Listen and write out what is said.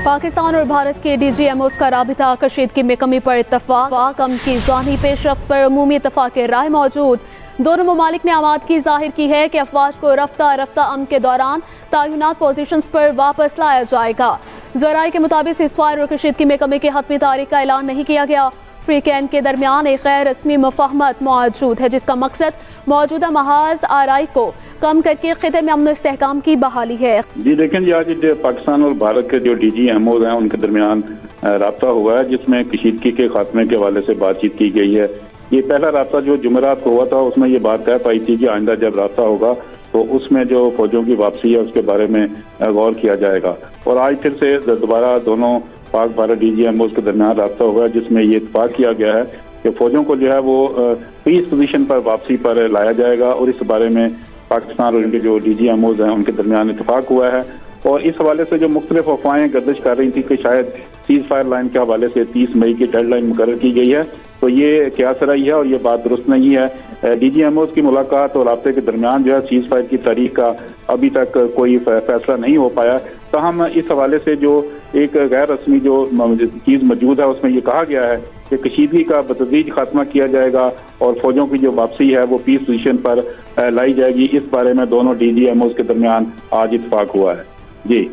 पाकिस्तान और भारत के DGMOs का राबिता कशीदगी में कमी पर इत्तफाक, अमन की ज़ानी पेशरफ्त पर अमूमी इत्तफाक राय मौजूद। दोनों ममालिक ने आमादगी जाहिर की है कि अफवाज को रफ्ता रफ्ता अमन के दौरान तयनात पोजीशंस पर वापस लाया जाएगा। ज़राए के मुताबिक सीज़फायर और कशीदगी में कमी की हतमी तारीख का ऐलान नहीं किया गया। फ्रीकैन के दरमियान एक गैर रस्मी मुफाहमत मौजूद है जिसका मकसद मौजूदा महाज आरई को कम करके खिते में अमन इस्तेहकाम की बहाली है। जी देखें जी, आज पाकिस्तान और भारत के जो DGMOs हैं उनके दरमियान राब्ता हुआ है जिसमें कशीदगी के खात्मे के हवाले से बातचीत की गई है। ये पहला राब्ता जो जुमेरात को हुआ था उसमें ये बात तय पाई थी कि आइंदा जब राब्ता होगा तो उसमें जो फौजों की वापसी है उसके बारे में गौर किया जाएगा। और आज फिर से दोबारा दोनों पाक भारत DGMOs के दरमियान राब्ता हुआ है जिसमें ये इत्तेफाक किया गया है कि फौजों को जो है वो पीस पोजीशन पर वापसी पर लाया जाएगा और इस बारे में पाकिस्तान और इनके जो DGMOs हैं उनके दरमियान इत्तेफाक हुआ है। और इस हवाले से जो मुख्तलिफ अफवाहें गर्दिश कर रही थी कि शायद सीज फायर लाइन के हवाले से 30 मई की डेडलाइन मुकर्रर की गई है, तो ये क्या सराई है और ये बात दुरुस्त नहीं है। DGMOs की मुलाकात और राब्ते के दरमियान जो है सीज फायर की तारीख का अभी तक कोई फैसला नहीं हो पाया। ताहम इस हवाले से जो एक गैर रस्मी जो चीज़ मौजूद है उसमें ये कहा गया है कि कशीदगी का बतदरीज खात्मा किया जाएगा और फौजों की जो वापसी है वो पीस पोजीशन पर लाई जाएगी। इस बारे में दोनों DGMOs के दरमियान आज इत्तेफाक हुआ है। जी।